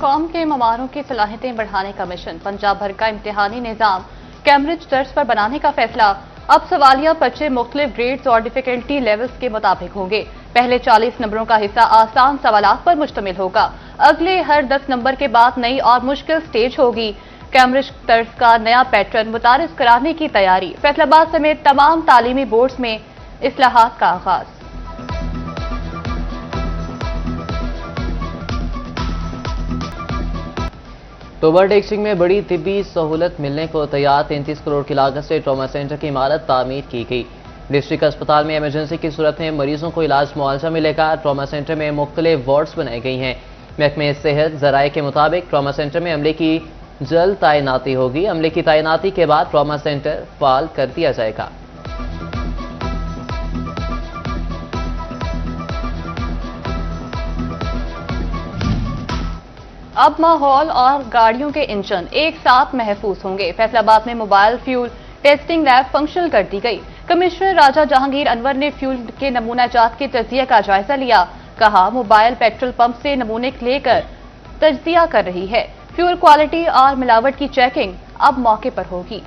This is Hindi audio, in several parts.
कौम के ममारों की सलाहियतें बढ़ाने का मिशन। पंजाब भर का इम्तिहानी निज़ाम कैम्ब्रिज तर्ज पर बनाने का फैसला। अब सवालिया पर्चे मुख्तलिफ ग्रेड्स और डिफिकल्टी लेवल्स के मुताबिक होंगे। पहले 40 नंबरों का हिस्सा आसान सवालात पर मुश्तमिल होगा। अगले हर 10 नंबर के बाद नई और मुश्किल स्टेज होगी। कैम्ब्रिज तर्ज का नया पैटर्न मुतारिफ कराने की तैयारी। फैसलाबाद समेत तमाम तालीमी बोर्ड्स में इस्लाहात का आगाज। टोबर टेक्सिंग में बड़ी तिब्बी सहूलत मिलने को तैयार 33 करोड़ की लागत से ट्रॉमा सेंटर की इमारत तामीर की गई। डिस्ट्रिक्ट अस्पताल में इमरजेंसी की सूरत में मरीजों को इलाज मुआवजा मिलेगा। ट्रॉमा सेंटर में मुख्तलिफ वार्ड्स बनाई गई हैं। महकमे सेहत जराये के मुताबिक ट्रॉमा सेंटर में अमले की जल्द तैनाती होगी। अमले की तैनाती के बाद ट्रॉमा सेंटर फाल कर दिया जाएगा। अब माहौल और गाड़ियों के इंजन एक साथ महफूज होंगे। फैसलाबाद में mobile fuel testing lab functional कर दी गई। कमिश्नर राजा जहांगीर अनवर ने फ्यूल के नमूना जात के तजिया का जायजा लिया। कहा, मोबाइल पेट्रोल पंप से नमूने लेकर तजिया कर रही है। फ्यूल क्वालिटी और मिलावट की चेकिंग अब मौके पर होगी।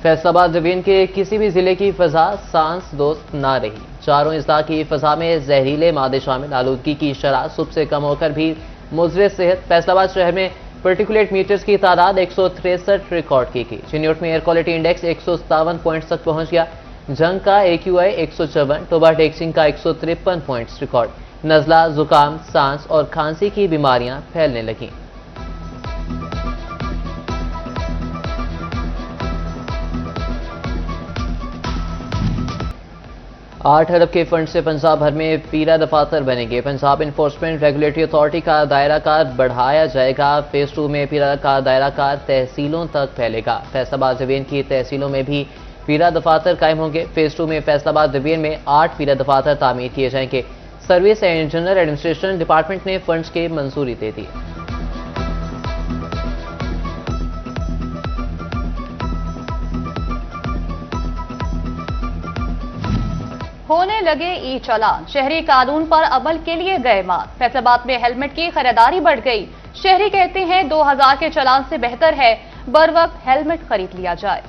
फैसलाबाद डिवीजन के किसी भी जिले की फजा सांस दोस्त ना रही। चारों अजला की फजा में जहरीले मादे शामिल। आलूदगी की शरह सुबह से कम होकर भी मुजरे सेहत। फैसलाबाद शहर में पर्टिकुलेट मीटर्स की तादाद 163 रिकॉर्ड की गई। चिन्योट में एयर क्वालिटी इंडेक्स 157 पॉइंट्स तक पहुंच गया। जंग का AQI 154, टोबा टेक्सिंग का 153 पॉइंट्स रिकॉर्ड। नजला, जुकाम, सांस और खांसी की बीमारियां फैलने लगी। $8 अरब के फंड से पंजाब भर में पीरा दफातर बनेंगे। पंजाब इन्फोर्समेंट रेगुलेटरी अथॉरिटी का दायरा कार बढ़ाया जाएगा। फेज 2 में पीरा का दायरा कार तहसीलों तक फैलेगा। फैसलाबाद डिवीजन की तहसीलों में भी पीरा दफातर कायम होंगे। फेज 2 में फैसलाबाद डिवीजन में 8 पीरा दफातर तामीर किए जाएंगे। Service and general administration department ने फंड्स की मंजूरी दे दी। होने लगे ई चालान। शहरी कानून पर अमल के लिए गए मात। फैसलाबाद में हेलमेट की खरीदारी बढ़ गई। शहरी कहते हैं 2000 के चालान से बेहतर है बर वक्त हेलमेट खरीद लिया जाए।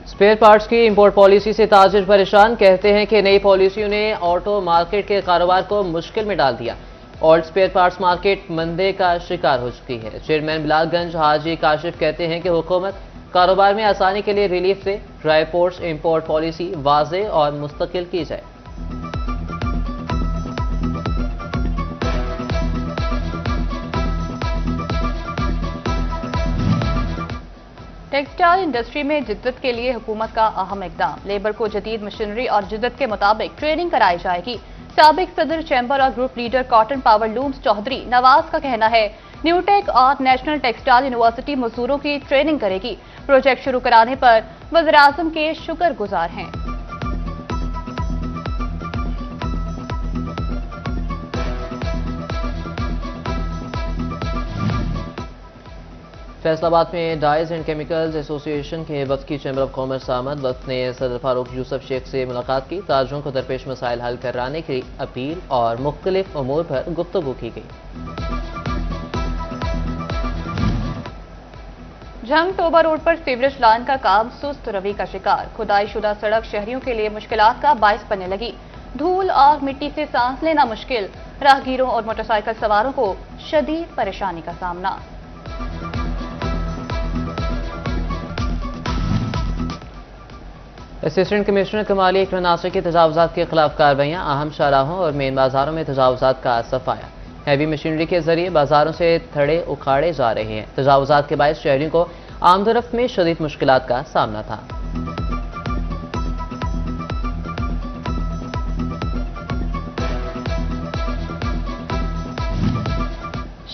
स्पेयर पार्ट्स की इंपोर्ट पॉलिसी से ताजिर परेशान। कहते हैं कि नई पॉलिसियों ने ऑटो मार्केट के कारोबार को मुश्किल में डाल दिया। ओल्ड स्पेयर पार्ट्स मार्केट मंदे का शिकार हो चुकी है। चेयरमैन बिलालगंज हाजी काशिफ कहते हैं कि हुकूमत कारोबार में आसानी के लिए रिलीफ से ड्राई पोर्ट्स इंपोर्ट पॉलिसी वाज़े और मुस्तकिल की जाए। टेक्सटाइल इंडस्ट्री में जिद्दत के लिए हुकूमत का अहम इकदाम। लेबर को जदीद मशीनरी और जिद्दत के मुताबिक ट्रेनिंग कराई जाएगी। साबिक सदर चैम्बर और group leader cotton power looms Chaudhry Nawaz का कहना है, न्यूटेक और नेशनल टेक्सटाइल यूनिवर्सिटी मजदूरों की ट्रेनिंग करेगी। प्रोजेक्ट शुरू कराने पर वज़ीर-ए-आज़म के शुक्रगुजार हैं। फैसलाबाद में डाइज एंड केमिकल्स एसोसिएशन के वक्त की चैम्बर ऑफ कॉमर्स आमद। वक्त ने सदर फारूक यूसुफ शेख से मुलाकात की। ताजरों को दरपेश मसाइल हल कराने की अपील और मुख्तलिफ अमूर पर गुफ्तगू की गई। जंग टोबा रोड पर सीवरेज लाइन का काम सुस्त रवि का शिकार। खुदाई शुदा सड़क शहरियों के लिए मुश्किलात का बाइस बनने लगी। धूल और मिट्टी से सांस लेना मुश्किल। राहगीरों और मोटरसाइकिल सवारों को शदीद परेशानी का सामना। असिस्टेंट कमिश्नर कमाली इकराम नासिर के तजावुजात के खिलाफ कार्रवाइयां। अहम शाहराहों और मेन बाजारों में तजावुजात का सफाया। हैवी मशीनरी के जरिए बाजारों से थड़े उखाड़े जा रहे हैं। तजावुजात के बायस शहरियों को आमदोरफ्त में शदीद मुश्किलात का सामना था।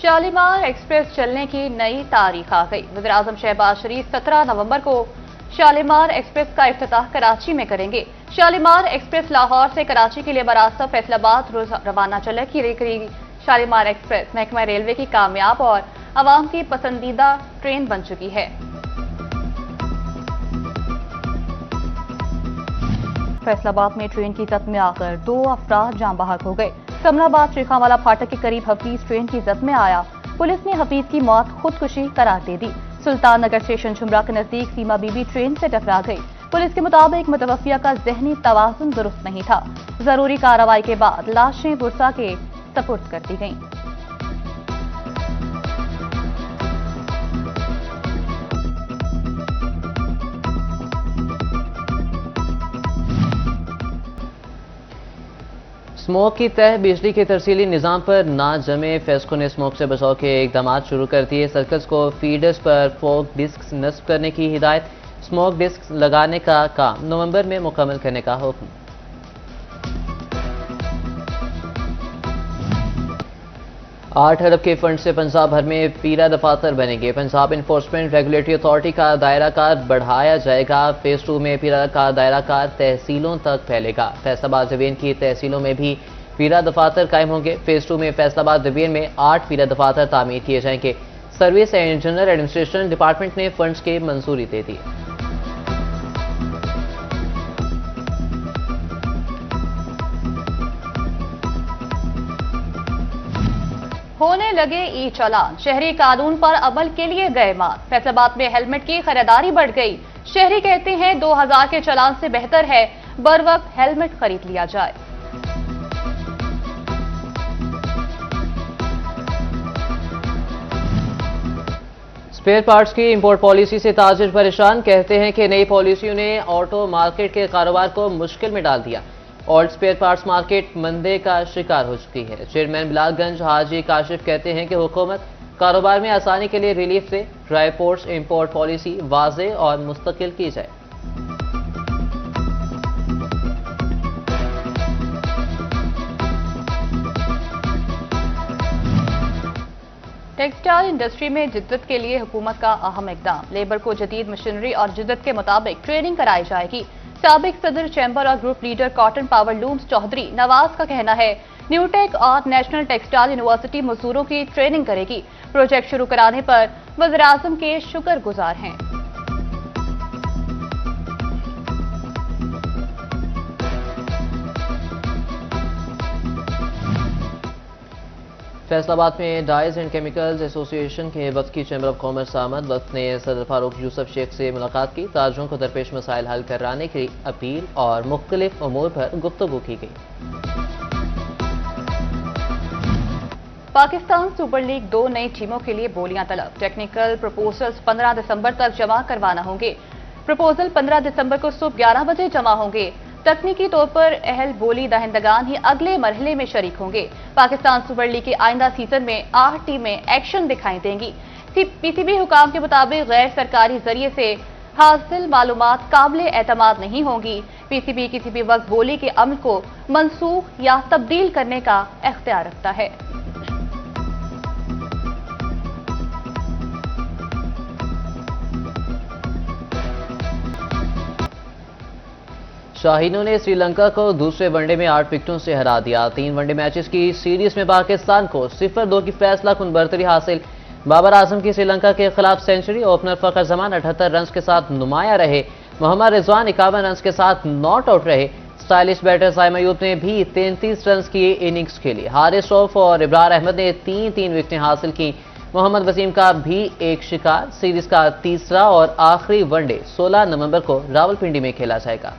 शालीमार एक्सप्रेस चलने की नई तारीख आ गई। वज़ीर-ए-आज़म शहबाज शरीफ 17 नवंबर को शालीमार एक्सप्रेस का इफ्तिताह कराची में करेंगे। शालीमार एक्सप्रेस लाहौर से कराची के लिए बरास्ता फैसलाबाद रोज रवाना चलेगी। शालीमार एक्सप्रेस महकमा रेलवे की कामयाब और आवाम की पसंदीदा ट्रेन बन चुकी है। फैसलाबाद में ट्रेन की जद में आकर 2 अफराद जान बहक हो गए। कमलाबाद श्रीखांवाला फाटक के करीब हफीज ट्रेन की जद में आया। पुलिस ने हफीज की मौत खुदकुशी करार दे दी। सुल्तान नगर स्टेशन झुमरा के नजदीक सीमा बीबी ट्रेन से टकरा गई। पुलिस के मुताबिक मुतवफिया का जहनी तवाज़ुन दुरुस्त नहीं था। जरूरी कार्रवाई के बाद लाशें बुरसा के सपुर्द कर दी गईं। स्मोक की तह बिजली के तरसीली निज़ाम पर ना जमे, फेस्को ने स्मोक से बचाव के इकदाम शुरू कर दिए। सर्कल्स को फीडर्स पर फोक डिस्क नस्ब करने की हिदायत। स्मोक डिस्क लगाने का काम नवंबर में मुकम्मल करने का हुक्म। $8 अरब के फंड से पंजाब भर में पीरा दफातर बनेंगे। पंजाब इन्फोर्समेंट रेगुलेटरी अथॉरिटी का दायरा कार बढ़ाया जाएगा। फेज 2 में पीरा का दायरा कार तहसीलों तक फैलेगा। फैसलाबाद डिवीजन की तहसीलों में भी पीरा दफातर कायम होंगे। फेज 2 में फैसलाबाद डिवीजन में 8 पीरा दफातर तामीर किए जाएंगे। Service and general administration department ने फंड्स की मंजूरी दे दी। होने लगे ई चालान, शहरी कानून पर अमल के लिए गए मात। फैसलाबाद में हेलमेट की खरीदारी बढ़ गई। शहरी कहते हैं 2000 के चालान से बेहतर है बर वक्त हेलमेट खरीद लिया जाए। स्पेयर पार्ट्स की इंपोर्ट पॉलिसी से ताजिर परेशान, कहते हैं कि नई पॉलिसियों ने ऑटो मार्केट के कारोबार को मुश्किल में डाल दिया। ओल्ड स्पेयर पार्ट्स मार्केट मंदे का शिकार हो चुकी है। चेयरमैन बिलालगंज हाजी काशिफ कहते हैं कि हुकूमत कारोबार में आसानी के लिए रिलीफ से ड्राई पोर्ट्स इंपोर्ट पॉलिसी वाज़े और मुस्तकिल की जाए। टेक्सटाइल इंडस्ट्री में जिद्दत के लिए हुकूमत का अहम इकदाम। लेबर को जदीद मशीनरी और जिद्दत के मुताबिक ट्रेनिंग कराई जाएगी। साबिक सदर चैम्बर और group leader cotton power looms Chaudhry Nawaz का कहना है न्यूटेक और नेशनल टेक्सटाइल यूनिवर्सिटी मजदूरों की ट्रेनिंग करेगी। प्रोजेक्ट शुरू कराने पर वज़ीर-ए-आज़म के शुक्रगुजार हैं। फैसलाबाद में डाइज एंड केमिकल्स एसोसिएशन के वक्त की चैम्बर ऑफ कॉमर्स आमद वक्त ने सदर फारूक यूसुफ शेख से मुलाकात की। ताजरों को दरपेश मसाइल हल कराने की अपील और मुख्तलिफ अमूर पर गुफ्तगू की गई। पाकिस्तान सुपर लीग 2 नई टीमों के लिए बोलियां तलब। टेक्निकल प्रपोजल्स 15 दिसंबर तक जमा करवाना होंगे। प्रपोजल 15 दिसंबर को सुबह 11 बजे जमा होंगे। तकनीकी तौर पर अहल बोली दहिंदगान ही अगले मरहले में शरीक होंगे। पाकिस्तान सुपर लीग के आइंदा सीजन में 8 टीमें एक्शन दिखाई देंगी। पीसीबी हुकाम के मुताबिक गैर सरकारी जरिए से हासिल मालूमात काबिल एतमाद नहीं होंगी। पीसीबी किसी भी वक्त बोली के अमल को मनसूख या तब्दील करने का इख्तियार रखता है। शाहीनों ने श्रीलंका को दूसरे वनडे में 8 विकेटों से हरा दिया। 3 वनडे मैचेस की सीरीज में पाकिस्तान को 0-2 की फैसला कुन बरतरी हासिल। बाबर आजम की श्रीलंका के खिलाफ सेंचुरी। ओपनर फखर जमान 78 रन के साथ नुमाया रहे। मोहम्मद रिजवान 51 रन के साथ नॉट आउट रहे। स्टाइलिश बैटर साइम अयूब ने भी 33 रन की इनिंग्स खेली। हारिस रऊफ और इब्रार अहमद ने 3-3 विकेटें हासिल की। मोहम्मद वसीम का भी एक शिकार। सीरीज का तीसरा और आखिरी वनडे 16 नवंबर को रावलपिंडी में खेला जाएगा।